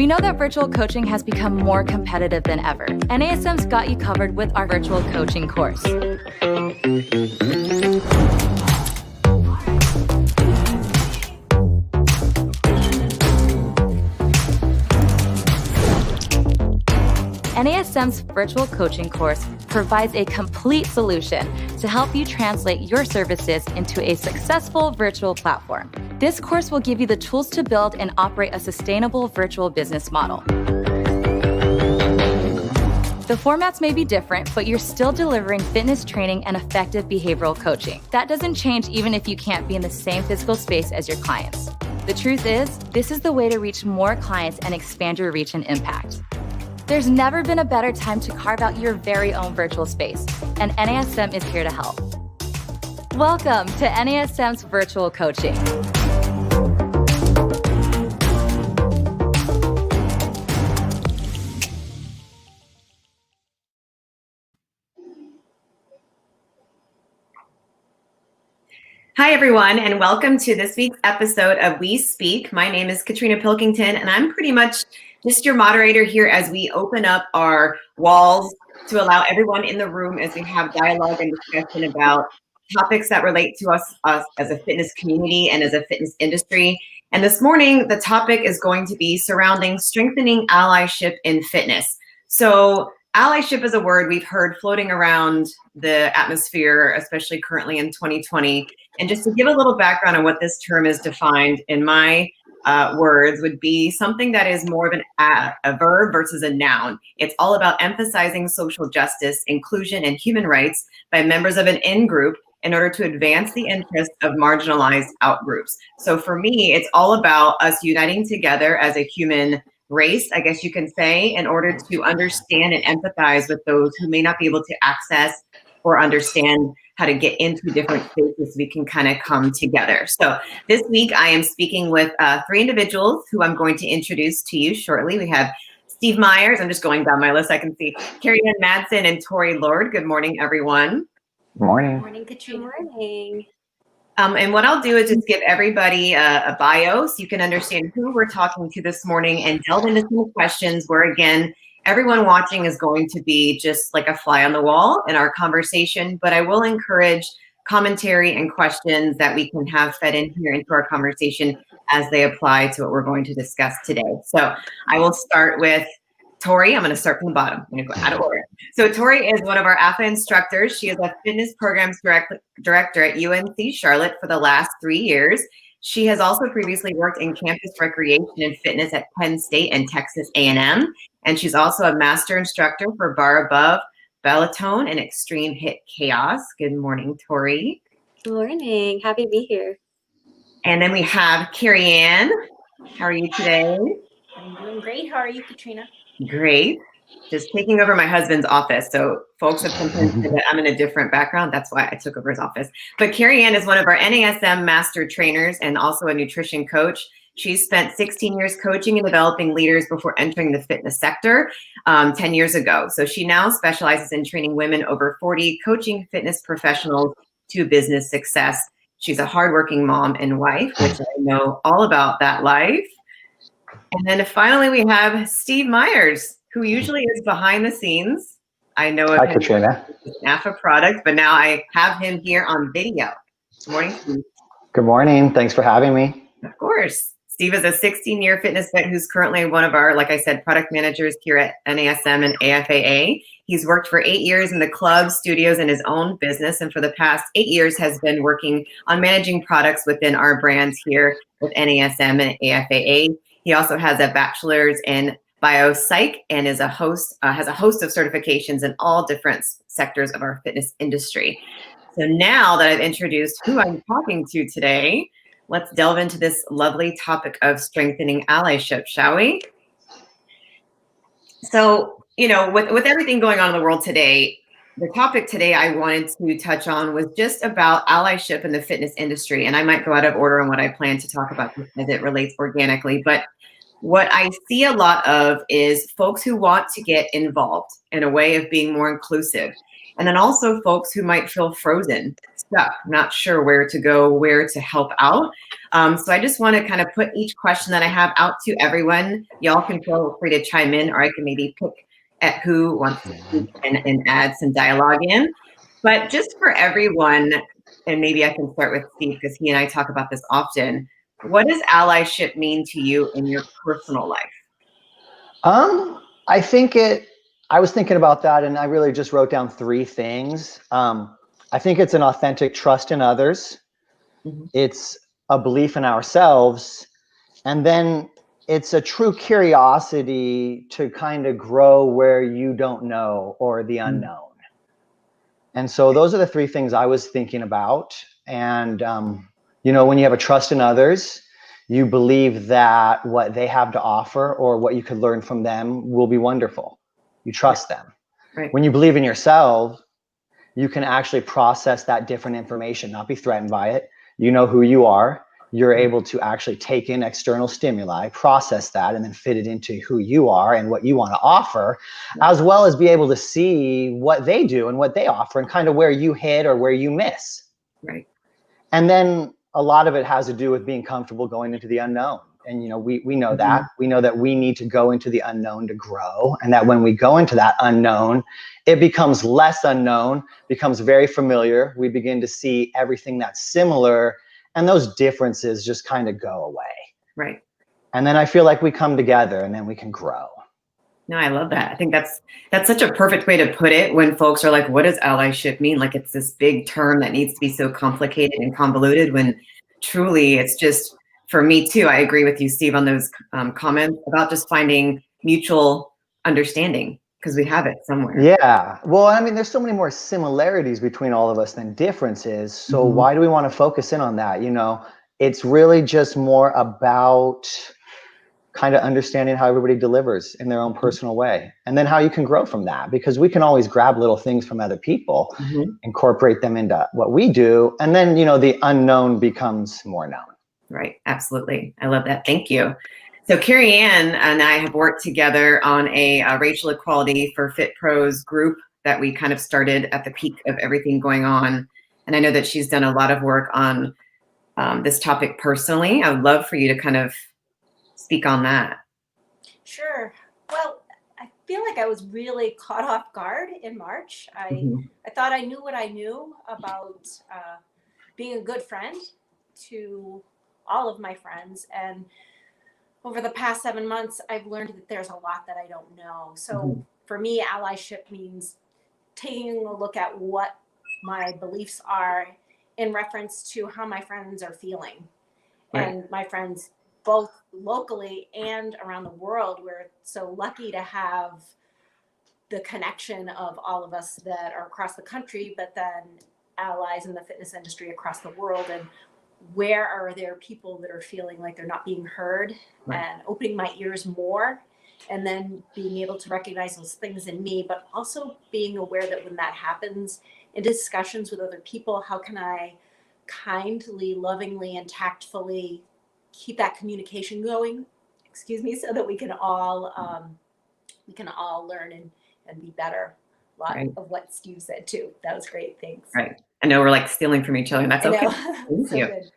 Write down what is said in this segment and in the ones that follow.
We know that virtual coaching has become more competitive than ever. NASM's got you covered with our virtual coaching course. NASM's virtual coaching course provides a complete solution to help you translate your services into a successful virtual platform. This course will give you the tools to build and operate a sustainable virtual business model. The formats may be different, but you're still delivering fitness training and effective behavioral coaching. That doesn't change even if you can't be in the same physical space as your clients. The truth is, this is the way to reach more clients and expand your reach and impact. There's never been a better time to carve out your very own virtual space, and NASM is here to help. Welcome to NASM's virtual coaching. Hi, everyone, and welcome to this week's episode of We Speak. My name is Katrina Pilkington, and I'm pretty much just your moderator here as we open up our walls to allow everyone in the room as we have dialogue and discussion about topics that relate to us as a fitness community and as a fitness industry. And this morning, the topic is going to be surrounding strengthening allyship in fitness. So allyship is a word we've heard floating around the atmosphere, especially currently in 2020. And just to give a little background on what this term is defined in my words would be something that is more of a verb versus a noun. It's all about emphasizing social justice, inclusion, and human rights by members of an in-group in order to advance the interests of marginalized outgroups. So for me, it's all about us uniting together as a human race, I guess you can say, in order to understand and empathize with those who may not be able to access or understand how to get into different spaces we can kind of come together. So this week I am speaking with three individuals who I'm going to introduce to you shortly. We have Steve Myers. I'm just going down my list. I can see Carrie Ann Madsen and Tori Lord. Good morning, everyone. Good morning. Good morning, Katrina. Good morning. And what I'll do is just give everybody a bio so you can understand who we're talking to this morning and delve into some questions where, again, everyone watching is going to be just like a fly on the wall in our conversation, but I will encourage commentary and questions that we can have fed in here into our conversation as they apply to what we're going to discuss today. So I will start with Tori. I'm going to start from the bottom. I'm going to go out of order. So Tori is one of our AFA instructors. She is a fitness programs director at UNC Charlotte for the last 3 years. She has also previously worked in campus recreation and fitness at Penn State and Texas A&M. And she's also a master instructor for Bar Above, Bellatone, and Extreme Hit Chaos. Good morning, Tori. Good morning. Happy to be here. And then we have Carrie Ann. How are you today? I'm doing great. How are you, Katrina? Great. Just taking over my husband's office. So folks have sometimes said that I'm in a different background. That's why I took over his office. But Carrie Ann is one of our NASM master trainers and also a nutrition coach. She's spent 16 years coaching and developing leaders before entering the fitness sector 10 years ago. So she now specializes in training women over 40, coaching fitness professionals to business success. She's a hardworking mom and wife, which I know all about that life. And then finally, we have Steve Myers, who usually is behind the scenes. I know of Hi, him Katrina. as an AFA product, but now I have him here on video. Good morning, Steve. Good morning. Thanks for having me. Of course. Steve is a 16-year fitness vet who's currently one of our, like I said, product managers here at NASM and AFAA. He's worked for 8 years in the club, studios, and his own business, and for the past 8 years has been working on managing products within our brands here with NASM and AFAA. He also has a bachelor's in biopsych and is has a host of certifications in all different sectors of our fitness industry. So now that I've introduced who I'm talking to today, let's delve into this lovely topic of strengthening allyship, shall we? So, you know, with everything going on in the world today, the topic today I wanted to touch on was just about allyship in the fitness industry. And I might go out of order on what I plan to talk about as it relates organically. But what I see a lot of is folks who want to get involved in a way of being more inclusive. And then also folks who might feel frozen, stuck, not sure where to go, where to help out. So I just want to kind of put each question that I have out to everyone. Y'all can feel free to chime in, or I can maybe pick at who wants to speak and add some dialogue in. But just for everyone, and maybe I can start with Steve because he and I talk about this often. What does allyship mean to you in your personal life? I think I was thinking about that, and I really just wrote down 3 things. I think it's an authentic trust in others. Mm-hmm. It's a belief in ourselves. And then it's a true curiosity to kind of grow where you don't know or the unknown. And so those are the 3 things I was thinking about. And, when you have a trust in others, you believe that what they have to offer or what you could learn from them will be wonderful. You trust them. Right. When you believe in yourself, you can actually process that different information, not be threatened by it. You know who you are. You're able to actually take in external stimuli, process that, and then fit it into who you are and what you want to offer, as well as be able to see what they do and what they offer and kind of where you hit or where you miss. Right. And then a lot of it has to do with being comfortable going into the unknown. And, we know that. We know that we need to go into the unknown to grow. And that when we go into that unknown, it becomes less unknown, becomes very familiar. We begin to see everything that's similar, and those differences just kind of go away. Right. And then I feel like we come together and then we can grow. No, I love that. I think that's such a perfect way to put it when folks are like, what does allyship mean? Like it's this big term that needs to be so complicated and convoluted when truly it's just, for me too, I agree with you, Steve, on those comments about just finding mutual understanding because we have it somewhere. Yeah. Well, I mean, there's so many more similarities between all of us than differences. So why do we want to focus in on that? It's really just more about kind of understanding how everybody delivers in their own personal way, and then how you can grow from that, because we can always grab little things from other people, incorporate them into what we do, and then the unknown becomes more known. Right. Absolutely. I love that. Thank you. So Carrie Ann and I have worked together on a racial equality for Fit Pros group that we kind of started at the peak of everything going on, and I know that she's done a lot of work on this topic personally. I would love for you to kind of speak on that. Sure. Well, I feel like I was really caught off guard in March. I thought I knew what I knew about being a good friend to all of my friends. And over the past 7 months, I've learned that there's a lot that I don't know. So for me, allyship means taking a look at what my beliefs are in reference to how my friends are feeling. Right. And my friends, both locally and around the world, we're so lucky to have the connection of all of us that are across the country, but then allies in the fitness industry across the world. And where are there people that are feeling like they're not being heard, and opening my ears more, and then being able to recognize those things in me, but also being aware that when that happens in discussions with other people, how can I kindly, lovingly, and tactfully keep that communication going, so that we can all learn and be better. A lot of what Steve said too. That was great. Thanks. Right. I know we're like stealing from each other, and that's okay. Thank so you. Good.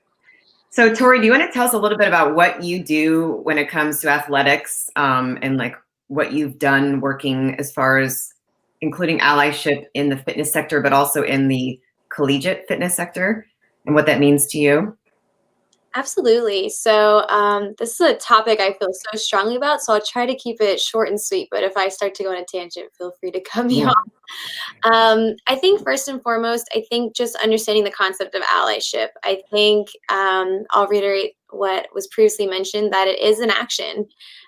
So Tori, do you want to tell us a little bit about what you do when it comes to athletics, and like what you've done working as far as including allyship in the fitness sector, but also in the collegiate fitness sector, and what that means to you? Absolutely. So this is a topic I feel so strongly about, so I'll try to keep it short and sweet, but if I start to go on a tangent, feel free to cut me off. I think first and foremost, I think just understanding the concept of allyship. I think I'll reiterate what was previously mentioned, that it is an action.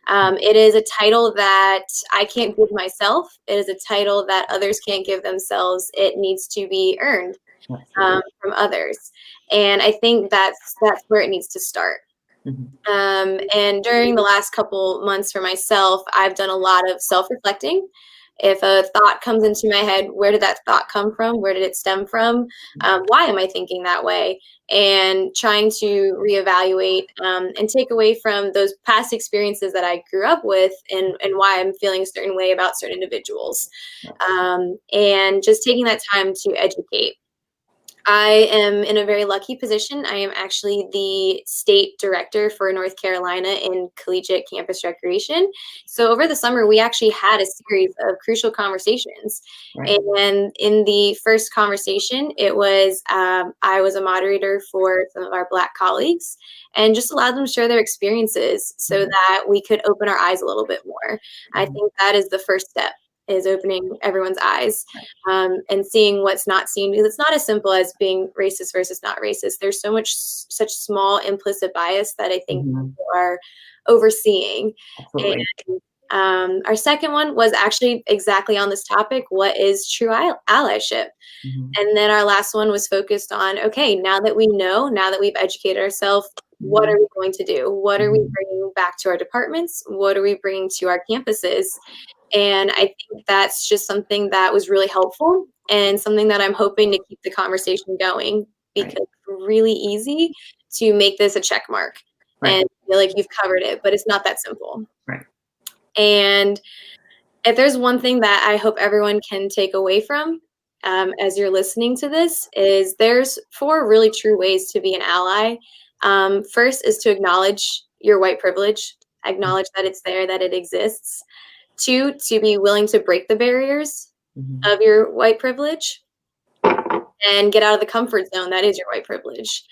It is a title that I can't give myself. It is a title that others can't give themselves. It needs to be earned from others. And I think that's where it needs to start. And during the last couple months for myself, I've done a lot of self-reflecting If a thought comes into my head, where did that thought come from? Where did it stem from? Why am I thinking that way? And trying to reevaluate and take away from those past experiences that I grew up with and why I'm feeling a certain way about certain individuals. And just taking that time to educate. I am in a very lucky position. I am actually the state director for North Carolina in collegiate campus recreation. So over the summer, we actually had a series of crucial conversations. Right. And in the first conversation, it was I was a moderator for some of our Black colleagues and just allowed them to share their experiences so that we could open our eyes a little bit more. I think that is the first step, is opening everyone's eyes and seeing what's not seen, because it's not as simple as being racist versus not racist. There's such small implicit bias that I think people are overseeing. Absolutely. And our second one was actually exactly on this topic: what is true allyship? And then our last one was focused on, okay, now that we know, now that we've educated ourselves, what are we going to do? What are we bringing back to our departments? What are we bringing to our campuses? And I think that's just something that was really helpful and something that I'm hoping to keep the conversation going, because it's really easy to make this a check mark and feel like you've covered it, but it's not that simple. Right. And if there's one thing that I hope everyone can take away from as you're listening to this, is there's 4 really true ways to be an ally. First is to acknowledge your white privilege, acknowledge that it's there, that it exists. 2, to be willing to break the barriers of your white privilege and get out of the comfort zone that is your white privilege.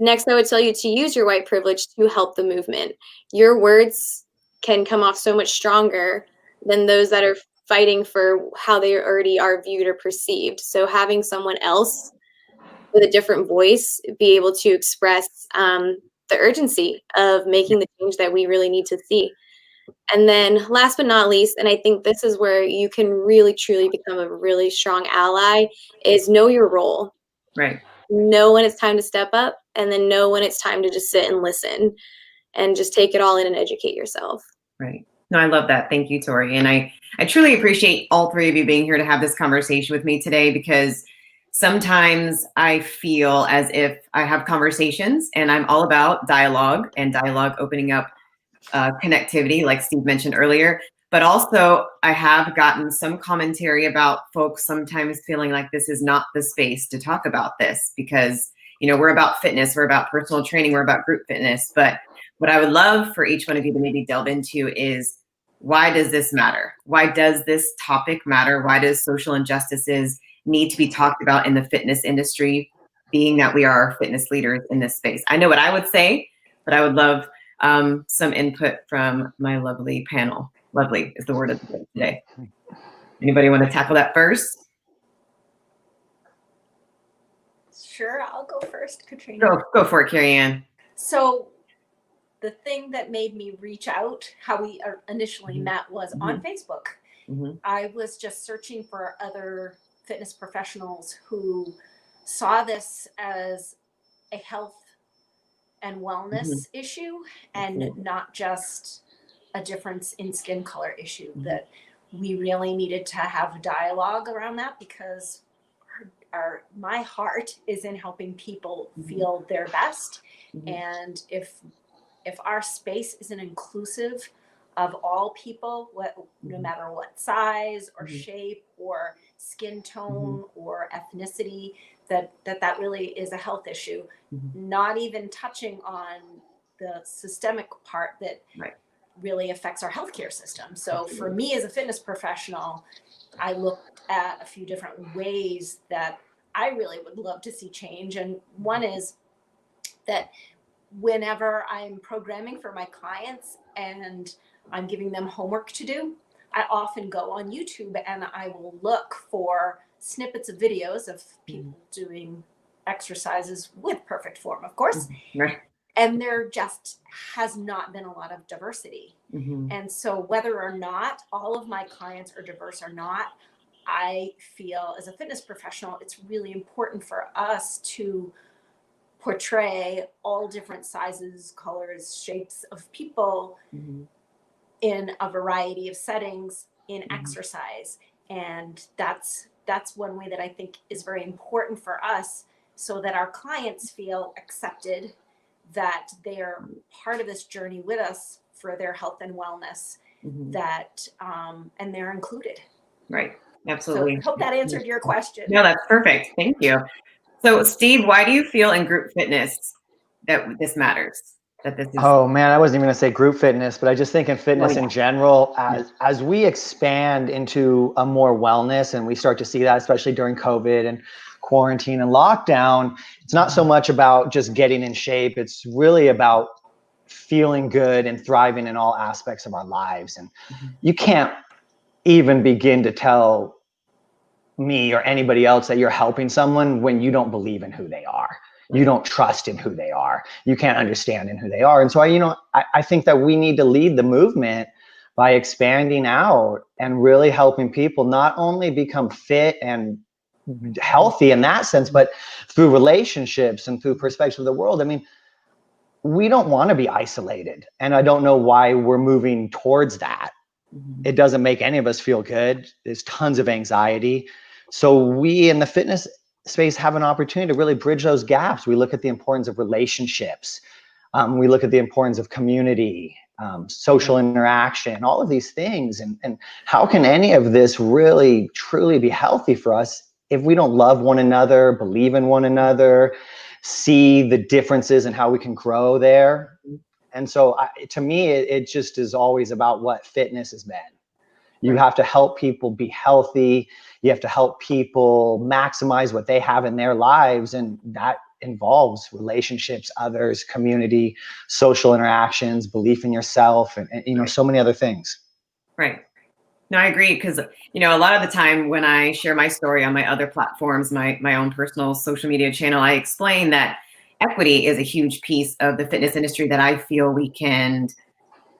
Next, I would tell you to use your white privilege to help the movement. Your words can come off so much stronger than those that are fighting for how they already are viewed or perceived. So having someone else with a different voice be able to express the urgency of making the change that we really need to see. And then last but not least, and I think this is where you can really truly become a really strong ally, is know your role. Right. Know when it's time to step up, and then know when it's time to just sit and listen and just take it all in and educate yourself. Right. No, I love that. Thank you, Tori. And I truly appreciate all 3 of you being here to have this conversation with me today, because sometimes I feel as if I have conversations and I'm all about dialogue, and dialogue opening up connectivity, like Steve mentioned earlier. But also, I have gotten some commentary about folks sometimes feeling like this is not the space to talk about this, because, we're about fitness, we're about personal training, we're about group fitness. But what I would love for each one of you to maybe delve into is, why does this matter? Why does this topic matter? Why does social injustices need to be talked about in the fitness industry, being that we are fitness leaders in this space? I know what I would say, but I would love some input from my lovely panel. Lovely is the word of the day today. Anybody want to tackle that first? Sure, I'll go first, Katrina. Go for it, Carrie Ann. So the thing that made me reach out, how we initially met, was on Facebook. I was just searching for other fitness professionals who saw this as a health and wellness issue, and not just a difference in skin color issue, that we really needed to have a dialogue around that, because my heart is in helping people feel their best. And if our space isn't inclusive of all people, no matter what size or shape or skin tone or ethnicity, that really is a health issue, not even touching on the systemic part that really affects our healthcare system. So for me as a fitness professional, I looked at a few different ways that I really would love to see change. And one is that whenever I'm programming for my clients and I'm giving them homework to do, I often go on YouTube and I will look for snippets of videos of people doing exercises with perfect form, of course. And there just has not been a lot of diversity. And so whether or not all of my clients are diverse or not, I feel as a fitness professional, it's really important for us to portray all different sizes, colors, shapes of people in a variety of settings in exercise. And that's one way that I think is very important for us, so that our clients feel accepted, that they're part of this journey with us for their health and wellness, that and they're included. Right. Absolutely. So I hope that answered your question. No, that's perfect. Thank you. So Steve, why do you feel in group fitness that this matters? That this is Oh man, I wasn't even gonna say group fitness, but I just think in fitness in general, as we expand into a more wellness, and we start to see that, especially during COVID and quarantine and lockdown, it's not so much about just getting in shape. It's really about feeling good and thriving in all aspects of our lives. And you can't even begin to tell me or anybody else that you're helping someone when you don't believe in who they are. You don't trust in who they are. You can't understand in who they are. And so I think that we need to lead the movement by expanding out and really helping people not only become fit and healthy in that sense, but through relationships and through perspective of the world. I mean, we don't want to be isolated. And I don't know why we're moving towards that. It doesn't make any of us feel good. There's tons of anxiety. So we in the fitness space have an opportunity to really bridge those gaps. We look at the importance of relationships. We look at the importance of community, social interaction, all of these things. And how can any of this really, truly be healthy for us if we don't love one another, believe in one another, see the differences and how we can grow there? And so to me, it just is always about what fitness has been. You have to help people be healthy. You have to help people maximize what they have in their lives. And that involves relationships, others, community, social interactions, belief in yourself, and so many other things. Right. No, I agree. Because, a lot of the time when I share my story on my other platforms, my own personal social media channel, I explain that equity is a huge piece of the fitness industry that I feel we can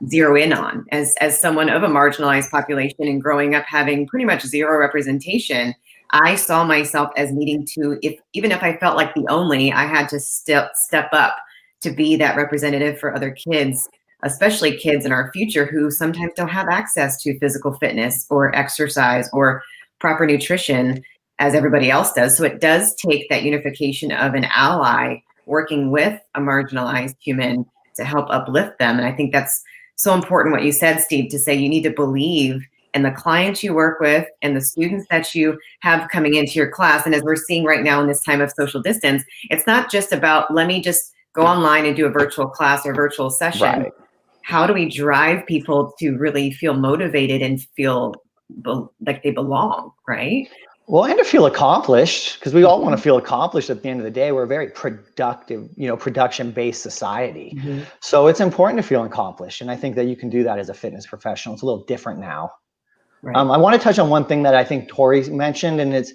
zero in on. As someone of a marginalized population and growing up having pretty much zero representation, I saw myself as needing to, even if I felt like the only, I had to step up to be that representative for other kids, especially kids in our future who sometimes don't have access to physical fitness or exercise or proper nutrition as everybody else does. So it does take that unification of an ally working with a marginalized human to help uplift them. And I think that's so important what you said, Steve, to say you need to believe in the clients you work with and the students that you have coming into your class. And as we're seeing right now in this time of social distance, it's not just about, let me just go online and do a virtual class or virtual session. Right. How do we drive people to really feel motivated and feel like they belong, right? Well, and to feel accomplished, because we all want to feel accomplished at the end of the day. We're a very productive, production-based society. So it's important to feel accomplished. And I think that you can do that as a fitness professional. It's a little different now. Right. I want to touch on one thing that I think Tori mentioned, and it's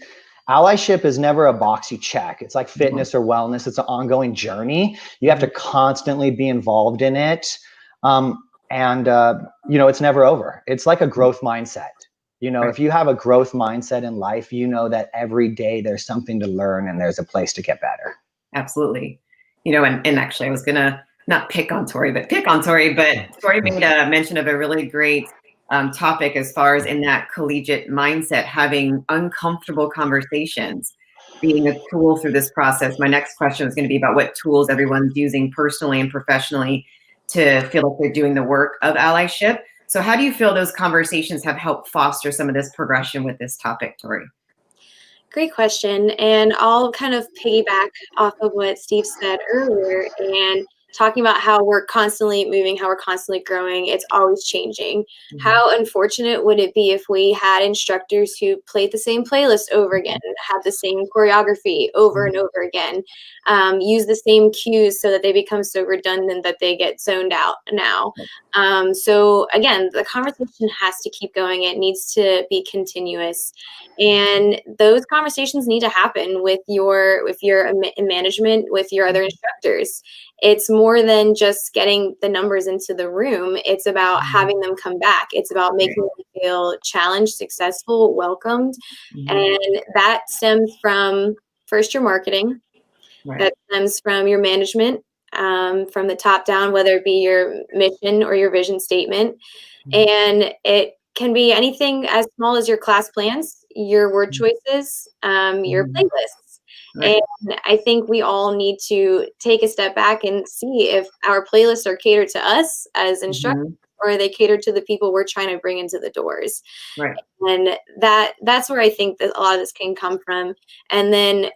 allyship is never a box you check. It's like fitness or wellness. It's an ongoing journey. You have to constantly be involved in it. It's never over. It's like a growth mindset. If you have a growth mindset in life, that every day there's something to learn and there's a place to get better. Absolutely. And actually I was going to not pick on Tori, but Tori made a mention of a really great topic as far as in that collegiate mindset, having uncomfortable conversations, being a tool through this process. My next question was going to be about what tools everyone's using personally and professionally to feel like they're doing the work of allyship. So how do you feel those conversations have helped foster some of this progression with this topic, Tori? Great question. And I'll kind of piggyback off of what Steve said earlier and talking about how we're constantly moving, how we're constantly growing. It's always changing. How unfortunate would it be if we had instructors who played the same playlist over again, had the same choreography over and over again, use the same cues so that they become so redundant that they get zoned out now. So again, the conversation has to keep going. It needs to be continuous. And those conversations need to happen with your management, with your other instructors. It's more than just getting the numbers into the room. It's about having them come back. It's about making them feel challenged, successful, welcomed. And that stems from first your marketing. That stems from your management, from the top down, whether it be your mission or your vision statement. And it can be anything as small as your class plans, your word choices, your playlists. Right. And I think we all need to take a step back and see if our playlists are catered to us as instructors, or are they catered to the people we're trying to bring into the doors. Right. And that's where I think that a lot of this can come from. And then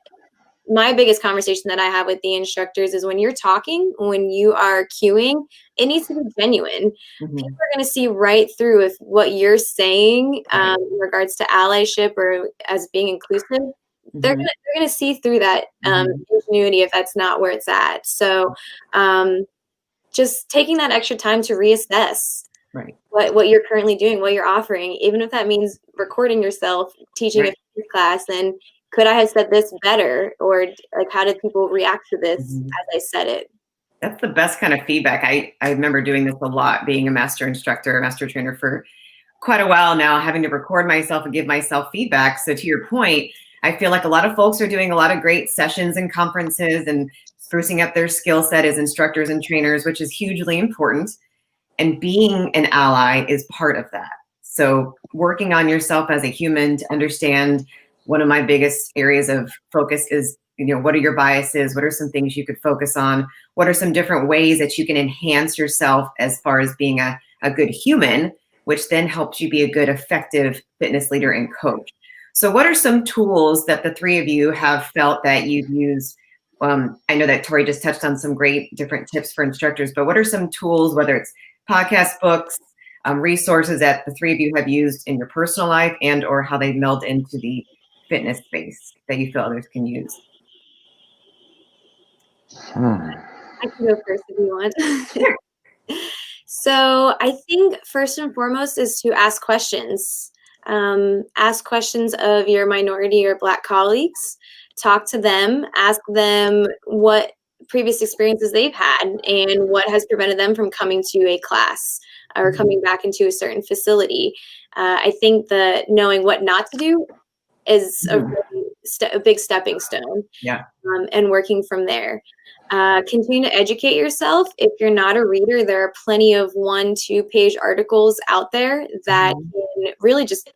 my biggest conversation that I have with the instructors is when you're talking, when you are cueing, it needs to be genuine. People are going to see right through if what you're saying in regards to allyship or as being inclusive. They're gonna see through that ingenuity if that's not where it's at. So just taking that extra time to reassess what you're currently doing, what you're offering, even if that means recording yourself teaching a class, then could I have said this better, or like how did people react to this as I said it? That's the best kind of feedback. I remember doing this a lot, being a master instructor, a master trainer for quite a while now, having to record myself and give myself feedback. So to your point, I feel like a lot of folks are doing a lot of great sessions and conferences and sprucing up their skill set as instructors and trainers, which is hugely important. And being an ally is part of that. So working on yourself as a human to understand, one of my biggest areas of focus is, what are your biases? What are some things you could focus on? What are some different ways that you can enhance yourself as far as being a good human, which then helps you be a good, effective fitness leader and coach? So what are some tools that the three of you have felt that you've used? I know that Tori just touched on some great different tips for instructors, but what are some tools, whether it's podcast, books, resources that the three of you have used in your personal life and or how they meld into the fitness space that you feel others can use? I can go first if you want. So I think first and foremost is to ask questions. Ask questions of your minority or Black colleagues. Talk to them. Ask them what previous experiences they've had and what has prevented them from coming to a class or coming back into a certain facility. I think that knowing what not to do is a big stepping stone. Yeah. And working from there. Continue to educate yourself. If you're not a reader, there are plenty of 1-2 page articles out there that can really just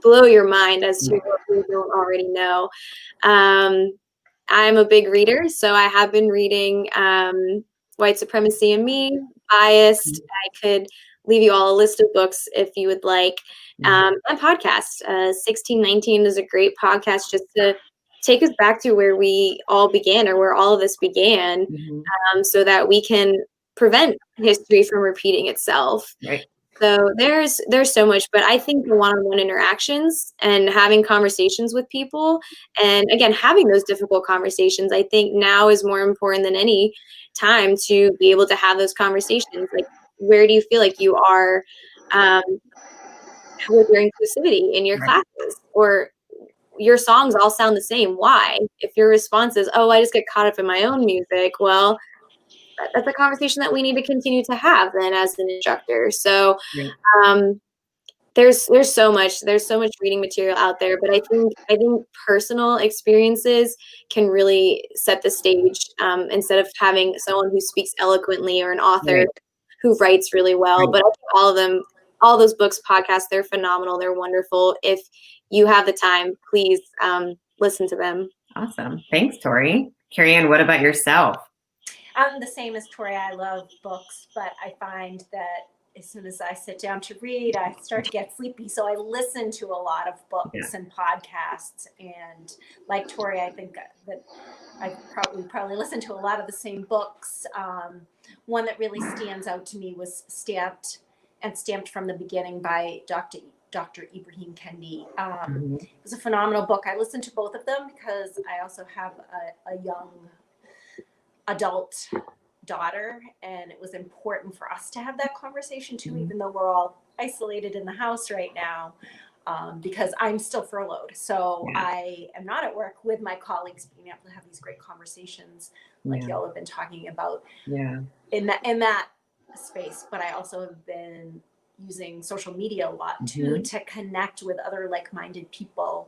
blow your mind as to what you don't already know. I'm a big reader, so I have been reading White Supremacy and Me, Biased. I could leave you all a list of books if you would like. And podcasts. 1619 is a great podcast just to take us back to where we all began, or where all of this began, so that we can prevent history from repeating itself. Right. So there's so much, but I think the one-on-one interactions and having conversations with people, and again, having those difficult conversations, I think now is more important than any time to be able to have those conversations. Like, where do you feel like you are with your inclusivity in your classes, or your songs all sound the same? Why? If your response is, oh, I just get caught up in my own music, well, that's a conversation that we need to continue to have then as an instructor. So there's so much reading material out there, but I think personal experiences can really set the stage, instead of having someone who speaks eloquently or an author who writes really well. But I think all of them, all those books, podcasts, they're phenomenal. They're wonderful. If you have the time, please listen to them. Awesome. Thanks, Tori. Carrie Ann, what about yourself? I'm the same as Tori. I love books, but I find that as soon as I sit down to read, I start to get sleepy. So I listen to a lot of books and podcasts. And like Tori, I think that I probably listened to a lot of the same books. One that really stands out to me was Stamped from the Beginning by Dr. Ibrahim Kendi. It was a phenomenal book. I listened to both of them because I also have a young adult daughter, and it was important for us to have that conversation too, even though we're all isolated in the house right now, because I'm still furloughed. So I am not at work with my colleagues, being able to have these great conversations like y'all have been talking about in that space. But I also have been using social media a lot too, to connect with other like-minded people,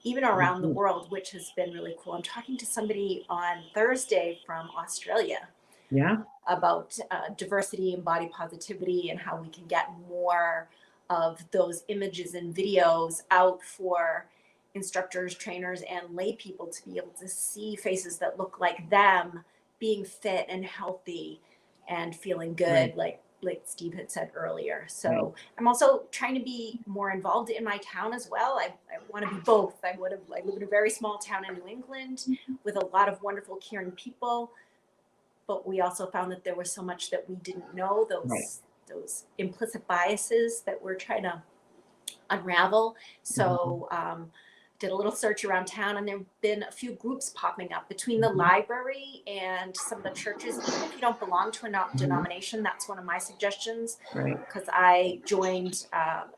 even around the world, which has been really cool. I'm talking to somebody on Thursday from Australia, Yeah. about diversity and body positivity and how we can get more of those images and videos out for instructors, trainers, and lay people to be able to see faces that look like them being fit and healthy and feeling good, like Steve had said earlier. So I'm also trying to be more involved in my town as well. I want to be both. I live in a very small town in New England with a lot of wonderful, caring people. But we also found that there was so much that we didn't know, those implicit biases that we're trying to unravel. So did a little search around town, and there have been a few groups popping up between the library and some of the churches. Even if you don't belong to a denomination, that's one of my suggestions. Because I joined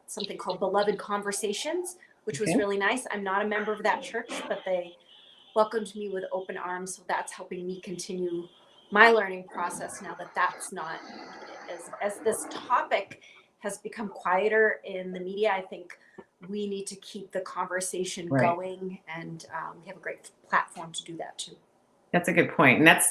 something called Beloved Conversations, which was really nice. I'm not a member of that church, but they welcomed me with open arms. So that's helping me continue my learning process now that that's not, as this topic has become quieter in the media. I think we need to keep the conversation going, and we have a great platform to do that too. That's a good point. And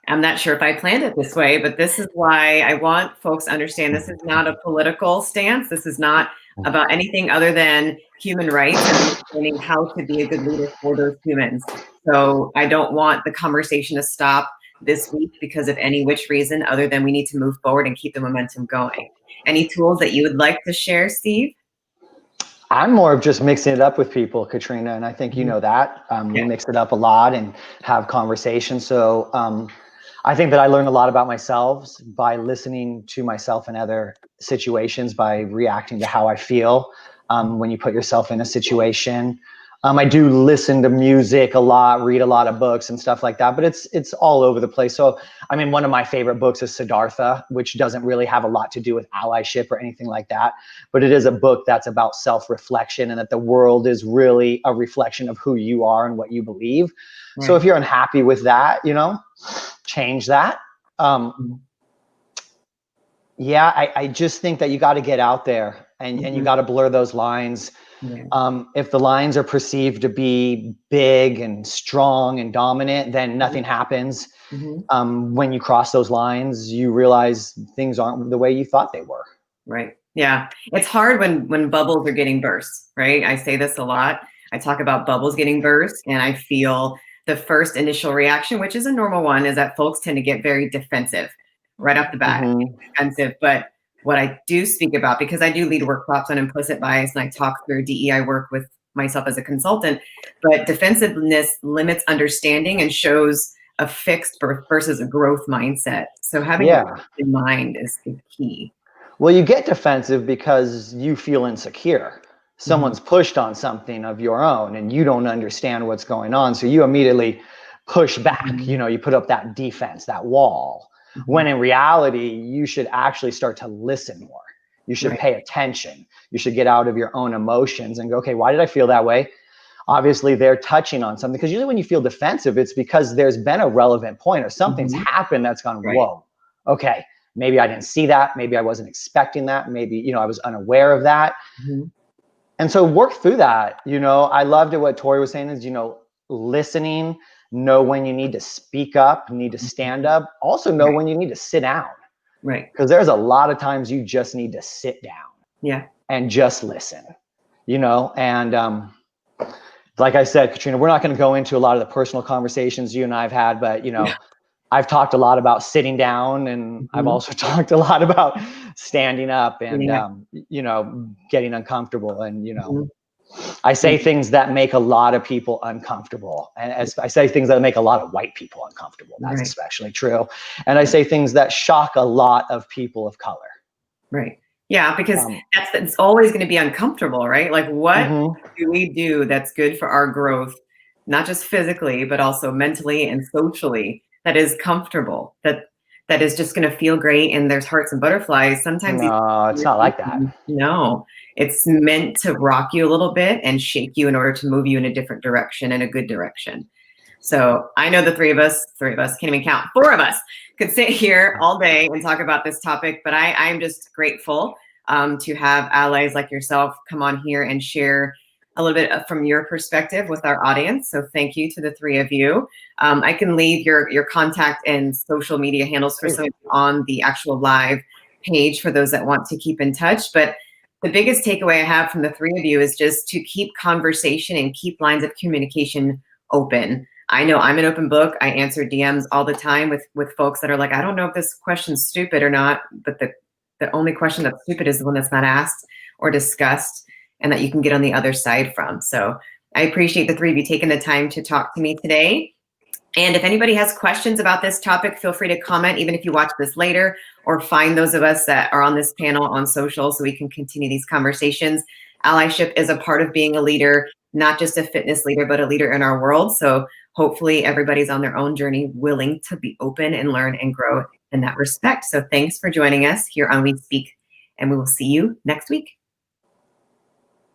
I'm not sure if I planned it this way, but this is why I want folks to understand this is not a political stance. This is not about anything other than human rights and understanding how to be a good leader for those humans. So I don't want the conversation to stop this week because of any which reason other than we need to move forward and keep the momentum going. Any tools that you would like to share, Steve? I'm more of just mixing it up with people, Katrina, and I think you know that. We mix it up a lot and have conversations. So I think that I learn a lot about myself by listening to myself in other situations, by reacting to how I feel when you put yourself in a situation. I do listen to music a lot, read a lot of books and stuff like that, but it's all over the place. So, I mean, one of my favorite books is Siddhartha, which doesn't really have a lot to do with allyship or anything like that, but it is a book that's about self-reflection and that the world is really a reflection of who you are and what you believe. So if you're unhappy with that, change that. I just think that you got to get out there and you got to blur those lines. If the lines are perceived to be big and strong and dominant, then nothing happens. When you cross those lines, you realize things aren't the way you thought they were. Right. Yeah. It's hard when bubbles are getting burst, right? I say this a lot. I talk about bubbles getting burst, and I feel the first initial reaction, which is a normal one, is that folks tend to get very defensive right off the bat. Defensive. But what I do speak about, because I do lead workshops on implicit bias and I talk through DEI work with myself as a consultant, but defensiveness limits understanding and shows a fixed versus a growth mindset. So having that in mind is the key. Well, you get defensive because you feel insecure. Someone's pushed on something of your own and you don't understand what's going on. So you immediately push back, you put up that defense, that wall. When in reality, you should actually start to listen more. You should pay attention. You should get out of your own emotions and go, okay, why did I feel that way? Obviously, they're touching on something, because usually when you feel defensive, it's because there's been a relevant point or something's happened that's gone, whoa, okay, maybe I didn't see that. Maybe I wasn't expecting that. Maybe, I was unaware of that. And so work through that. I loved it. What Tori was saying is, listening, know when you need to speak up, need to stand up, also know when you need to sit down. Because there's a lot of times you just need to sit down and just listen, and like I said, Katrina, we're not going to go into a lot of the personal conversations you and I have had, but I've talked a lot about sitting down, and I've also talked a lot about standing up and getting uncomfortable, and I say things that make a lot of people uncomfortable. And as I say things that make a lot of white people uncomfortable, that's especially true. And I say things that shock a lot of people of color. Yeah, because it's always going to be uncomfortable, right? Like, what do we do that's good for our growth, not just physically, but also mentally and socially, that is comfortable, that is just going to feel great, and there's hearts and butterflies. Sometimes no, it's not like that. No, it's meant to rock you a little bit and shake you in order to move you in a different direction, in a good direction. So I know the three of us can't even count, 4 of us could sit here all day and talk about this topic, but I'm just grateful to have allies like yourself come on here and share a little bit from your perspective with our audience. So thank you to the three of you. I can leave your contact and social media handles for some on the actual live page for those that want to keep in touch. But the biggest takeaway I have from the three of you is just to keep conversation and keep lines of communication open. I know I'm an open book. I answer DMs all the time with folks that are like, I don't know if this question's stupid or not, but the only question that's stupid is the one that's not asked or discussed and that you can get on the other side from. So I appreciate the three of you taking the time to talk to me today. And if anybody has questions about this topic, feel free to comment, even if you watch this later, or find those of us that are on this panel on social so we can continue these conversations. Allyship is a part of being a leader, not just a fitness leader, but a leader in our world. So hopefully everybody's on their own journey, willing to be open and learn and grow in that respect. So thanks for joining us here on We Speak, and we will see you next week.